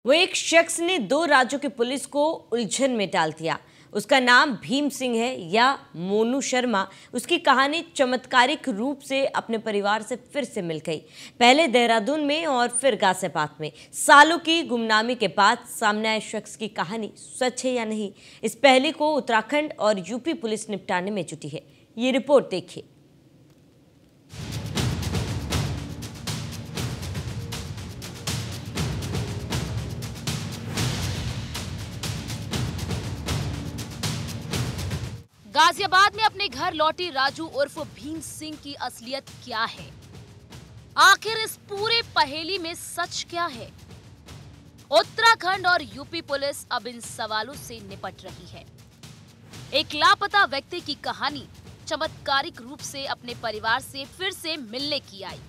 वो एक शख्स ने 2 राज्यों की पुलिस को उलझन में डाल दिया। उसका नाम भीम सिंह है या मोनू शर्मा। उसकी कहानी चमत्कारिक रूप से अपने परिवार से फिर से मिल गई। पहले देहरादून में और फिर गाजियाबाद में। सालों की गुमनामी के बाद सामने आए शख्स की कहानी सच है या नहीं, इस पहले को उत्तराखंड और यूपी पुलिस निपटाने में जुटी है। ये रिपोर्ट देखिए। गाजियाबाद में अपने घर लौटे राजू उर्फ भीम सिंह की असलियत क्या है? आखिर इस पूरे पहेली में सच क्या है? उत्तराखंड और यूपी पुलिस अब इन सवालों से निपट रही है। एक लापता व्यक्ति की कहानी चमत्कारिक रूप से अपने परिवार से फिर से मिलने की आई।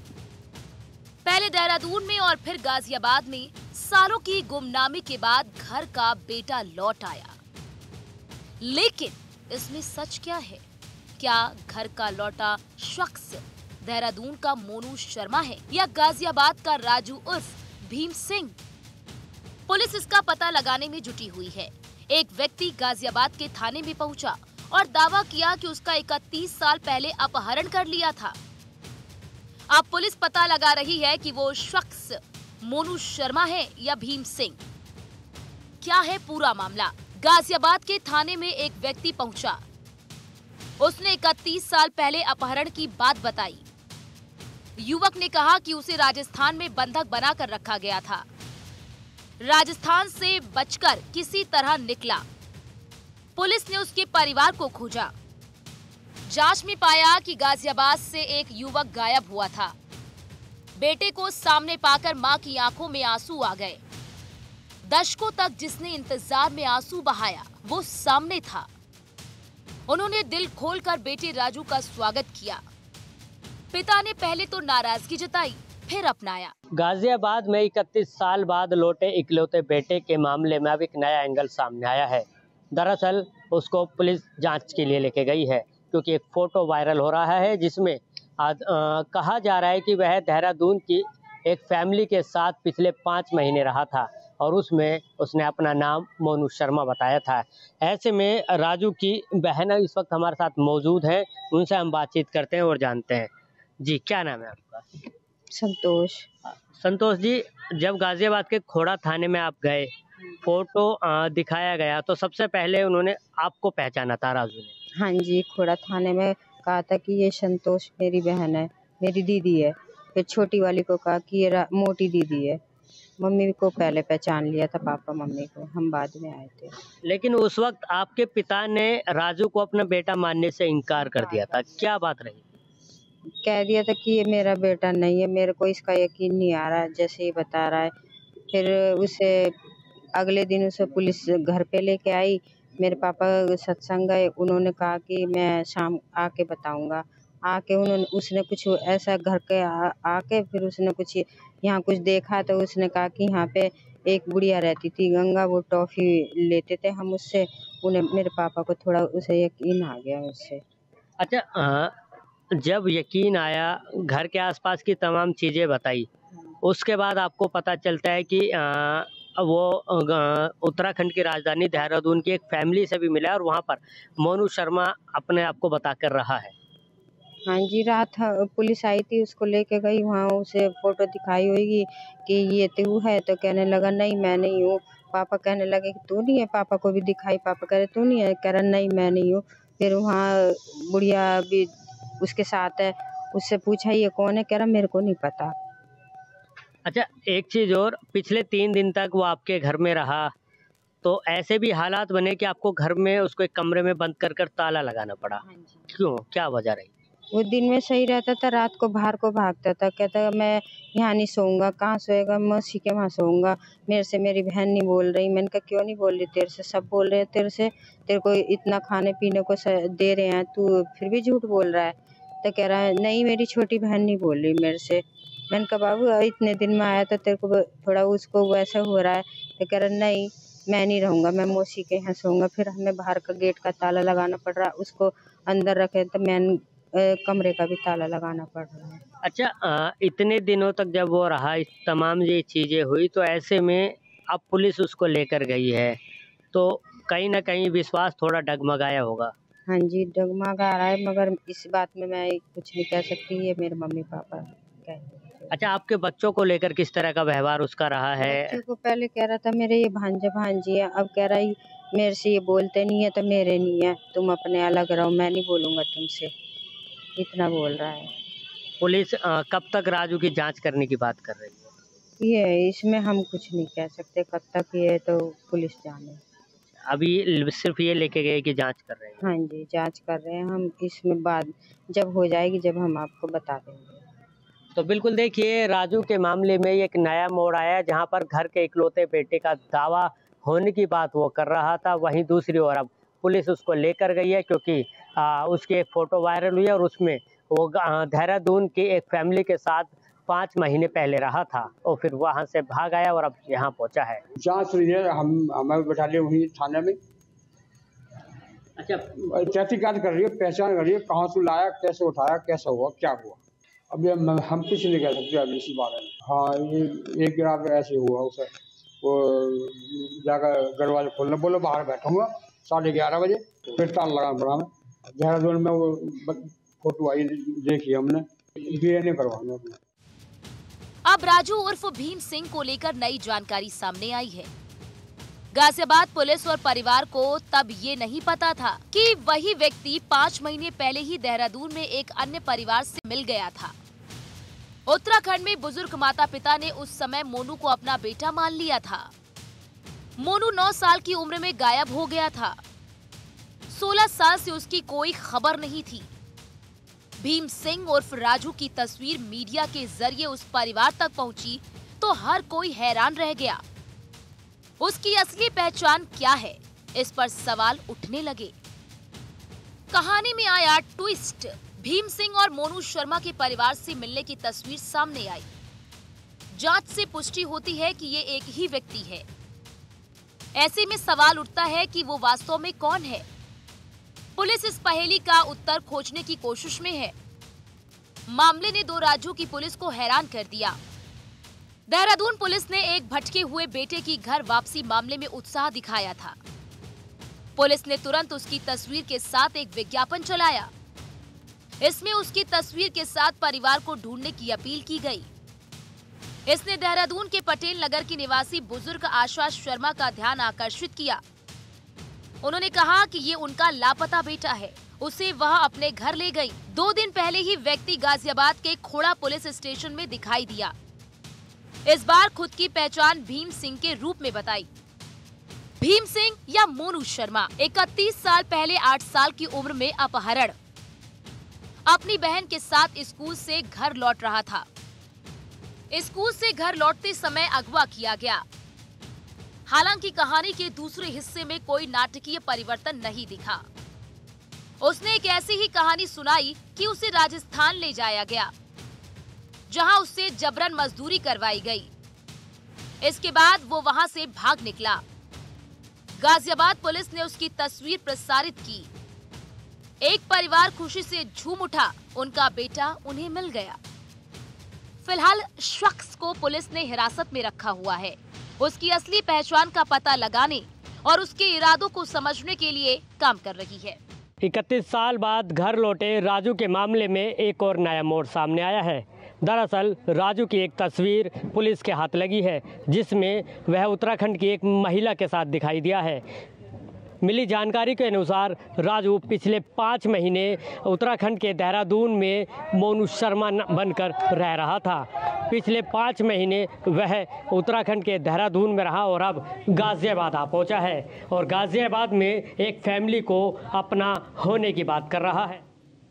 पहले देहरादून में और फिर गाजियाबाद में सालों की गुमनामी के बाद घर का बेटा लौट आया। लेकिन इसमें सच क्या है? क्या घर का लौटा शख्स देहरादून का मोनू शर्मा है या गाजियाबाद का राजू उर्फ भीम सिंह? पुलिस इसका पता लगाने में जुटी हुई है। एक व्यक्ति गाजियाबाद के थाने में पहुंचा और दावा किया कि उसका 31 साल पहले अपहरण कर लिया था। अब पुलिस पता लगा रही है कि वो शख्स मोनू शर्मा है या भीम सिंह। क्या है पूरा मामला? गाजियाबाद के थाने में एक व्यक्ति पहुंचा। उसने 31 साल पहले अपहरण की बात बताई। युवक ने कहा कि उसे राजस्थान में बंधक बनाकर रखा गया था। राजस्थान से बचकर किसी तरह निकला। पुलिस ने उसके परिवार को खोजा। जांच में पाया कि गाजियाबाद से एक युवक गायब हुआ था। बेटे को सामने पाकर मां की आंखों में आंसू आ गए। दशकों तक जिसने इंतजार में आंसू बहाया वो सामने था। उन्होंने दिल खोलकर बेटे राजू का स्वागत किया। पिता ने पहले तो नाराजगी जताई, फिर अपनाया। गाजियाबाद में 31 साल बाद लौटे इकलौते बेटे के मामले में अब एक नया एंगल सामने आया है। दरअसल उसको पुलिस जांच के लिए लेके गई है क्योंकि एक फोटो वायरल हो रहा है जिसमें कहा जा रहा है कि वह देहरादून की एक फैमिली के साथ पिछले 5 महीने रहा था और उसमें उसने अपना नाम मोनू शर्मा बताया था। ऐसे में राजू की बहन इस वक्त हमारे साथ मौजूद हैं, उनसे हम बातचीत करते हैं और जानते हैं। जी, क्या नाम है आपका? संतोष। संतोष जी, जब गाजियाबाद के खोड़ा थाने में आप गए, फोटो दिखाया गया तो सबसे पहले उन्होंने आपको पहचाना था राजू ने? हाँ जी, खोड़ा थाने में कहा था कि ये संतोष मेरी बहन है, मेरी दीदी है। फिर छोटी वाली को कहा कि ये मोटी दीदी है। मम्मी को पहले पहचान लिया था, पापा मम्मी को, हम बाद में आए थे। लेकिन उस वक्त आपके पिता ने राजू को अपना बेटा मानने से इनकार कर दिया था, क्या बात रही? कह दिया था कि ये मेरा बेटा नहीं है, मेरे को इसका यकीन नहीं आ रहा है जैसे ये बता रहा है। फिर उसे अगले दिन उसे पुलिस घर पे लेके आई। मेरे पापा सत्संग गए, उन्होंने कहा कि मैं शाम आके बताऊंगा। आके उसने कुछ ऐसा घर के आके फिर उसने कुछ यहाँ कुछ देखा तो उसने कहा कि यहाँ पे एक बुढ़िया रहती थी गंगा, वो टॉफी लेते थे हम उससे। उन्हें मेरे पापा को थोड़ा उसे यकीन आ गया उससे। अच्छा, जब यकीन आया, घर के आसपास की तमाम चीज़ें बताई, उसके बाद आपको पता चलता है कि वो उत्तराखंड की राजधानी देहरादून की एक फैमिली से भी मिला और वहाँ पर मोनू शर्मा अपने आप को बताकर रहा है। हाँ जी, रात पुलिस आई थी, उसको लेके गई वहाँ, उसे फोटो दिखाई होगी कि ये तू है, तो कहने लगा नहीं मैं नहीं हूँ। पापा कहने लगे कि तू नहीं है, पापा को भी दिखाई, पापा कह रहे तू नहीं है, कह रहा नहीं मैं नहीं हूँ। फिर वहाँ बुढ़िया भी उसके साथ है, उससे पूछा ये कौन है, कह रहा मेरे को नहीं पता। अच्छा, एक चीज़ और, पिछले 3 दिन तक वो आपके घर में रहा, तो ऐसे भी हालात बने कि आपको घर में उसको एक कमरे में बंद कर ताला लगाना पड़ा। हाँ जी। क्यों, क्या वजह रही? वो दिन में सही रहता था, रात को बाहर को भागता था, कहता मैं यहाँ नहीं सोऊंगा। कहाँ सोएगा? मौसी के वहाँ सोऊंगा। मेरे से मेरी बहन नहीं बोल रही। मैंने कहा क्यों नहीं बोल रही? तेरे से सब बोल रहे हैं, तेरे से, तेरे को इतना खाने पीने को दे रहे हैं, तू फिर भी झूठ बोल रहा है। तो कह रहा है नहीं मेरी छोटी बहन नहीं बोल रही मेरे से। मैंने कहा बाबू इतने दिन में आया तो तेरे को थोड़ा उसको वैसा हो रहा है। तो कह रहा नहीं मैं नहीं रहूँगा, मैं मौसी के यहाँ सोऊंगा। फिर हमें बाहर का गेट का ताला लगाना पड़ रहा, उसको अंदर रखे तो मैं कमरे का भी ताला लगाना पड़ रहा है। अच्छा, इतने दिनों तक जब वो रहा, इस तमाम ये चीज़ें हुई, तो ऐसे में अब पुलिस उसको लेकर गई है, तो कहीं ना कहीं विश्वास थोड़ा डगमगाया होगा। हाँ जी, डगमगा रहा है, मगर इस बात में मैं कुछ नहीं कह सकती, ये मेरे मम्मी पापा कहेंगे। अच्छा, आपके बच्चों को लेकर किस तरह का व्यवहार उसका रहा है? बच्चों को पहले कह रहा था मेरे ये भांजे भांजी है, अब कह रहा है मेरे से ये बोलते नहीं है तो मेरे नहीं है, तुम अपने अलग रहो, मैं नहीं बोलूँगा तुमसे, इतना बोल रहा है। पुलिस कब तक राजू की जांच करने की बात कर रही है? ये इसमें हम कुछ नहीं कह सकते, कब तक ये तो पुलिस जाने। अभी सिर्फ ये लेके गए कि जांच कर रहे हैं? हाँ जी, जांच कर रहे हैं हम, इसमें बाद जब हो जाएगी जब हम आपको बता देंगे। तो बिल्कुल देखिए, राजू के मामले में एक नया मोड़ आया, जहां पर घर के इकलौते बेटे का दावा होने की बात वो कर रहा था, वहीं दूसरी ओर अब पुलिस उसको लेकर गई है, क्योंकि उसकी एक फ़ोटो वायरल हुई है और उसमें वो देहरादून की एक फैमिली के साथ 5 महीने पहले रहा था और फिर वहां से भाग आया और अब यहाँ पहुंचा है। जांच रही है, हमें बैठा लिए वहीं थाने में। अच्छा, तहकीकात कर रही है, पहचान कर रही है, कहाँ से लाया, कैसे उठाया, कैसा हुआ, क्या हुआ। अभी हम कुछ नहीं कह सकते अभी इसी बारे में। हाँ, ये एक रात ऐसे हुआ उसे, वो जाकर दरवाजा खोलने बोलो, बाहर बैठूंगा 11:30 बजे, फिर ताला लगा पड़ा। हमें देहरादून में वो फोटो आई देखी हमने, DNA करवाना अपने। अब राजू उर्फ भीम सिंह को लेकर नई जानकारी सामने आई है। गाजियाबाद पुलिस और परिवार को तब ये नहीं पता था कि वही व्यक्ति 5 महीने पहले ही देहरादून में एक अन्य परिवार से मिल गया था। उत्तराखंड में बुजुर्ग माता पिता ने उस समय मोनू को अपना बेटा मान लिया था। मोनू 9 साल की उम्र में गायब हो गया था। 16 साल से उसकी कोई खबर नहीं थी। भीम सिंह उर्फ राजू की तस्वीर मीडिया के जरिए उस परिवार तक पहुंची तो हर कोई हैरान रह गया। उसकी असली पहचान क्या है, इस पर सवाल उठने लगे। कहानी में आया ट्विस्ट। भीम सिंह और मोनू शर्मा के परिवार से मिलने की तस्वीर सामने आई। जांच से पुष्टि होती है कि ये एक ही व्यक्ति है। ऐसे में सवाल उठता है कि वो वास्तव में कौन है। पुलिस इस पहेली का उत्तर खोजने की कोशिश में है। मामले ने 2 राज्यों की पुलिस को हैरान कर दिया। देहरादून पुलिस ने एक भटके हुए बेटे की घर वापसी मामले में उत्साह दिखाया था। पुलिस ने तुरंत उसकी तस्वीर के साथ एक विज्ञापन चलाया। इसमें उसकी तस्वीर के साथ परिवार को ढूंढने की अपील की गई। इसने देहरादून के पटेल नगर की निवासी बुजुर्ग आशा शर्मा का ध्यान आकर्षित किया। उन्होंने कहा कि ये उनका लापता बेटा है, उसे वह अपने घर ले गई। 2 दिन पहले ही व्यक्ति गाजियाबाद के खोड़ा पुलिस स्टेशन में दिखाई दिया। इस बार खुद की पहचान भीम सिंह के रूप में बताई। भीम सिंह या मोनू शर्मा 31 साल पहले 8 साल की उम्र में अपहरण। अपनी बहन के साथ स्कूल से घर लौट रहा था। स्कूल से घर लौटते समय अगवा किया गया। हालांकि कहानी के दूसरे हिस्से में कोई नाटकीय परिवर्तन नहीं दिखा। उसने एक ऐसी ही कहानी सुनाई कि उसे राजस्थान ले जाया गया, जहां उससे जबरन मजदूरी करवाई गई। इसके बाद वो वहां से भाग निकला। गाजियाबाद पुलिस ने उसकी तस्वीर प्रसारित की। एक परिवार खुशी से झूम उठा, उनका बेटा उन्हें मिल गया। फिलहाल शख्स को पुलिस ने हिरासत में रखा हुआ है। उसकी असली पहचान का पता लगाने और उसके इरादों को समझने के लिए काम कर रही है। 31 साल बाद घर लौटे राजू के मामले में एक और नया मोड़ सामने आया है। दरअसल राजू की एक तस्वीर पुलिस के हाथ लगी है, जिसमें वह उत्तराखंड की एक महिला के साथ दिखाई दिया है। मिली जानकारी के अनुसार राजू पिछले 5 महीने उत्तराखंड के देहरादून में मोनू शर्मा बनकर रह रहा था। पिछले 5 महीने वह उत्तराखंड के देहरादून में रहा और अब गाजियाबाद आ पहुंचा है और गाजियाबाद में एक फैमिली को अपना होने की बात कर रहा है।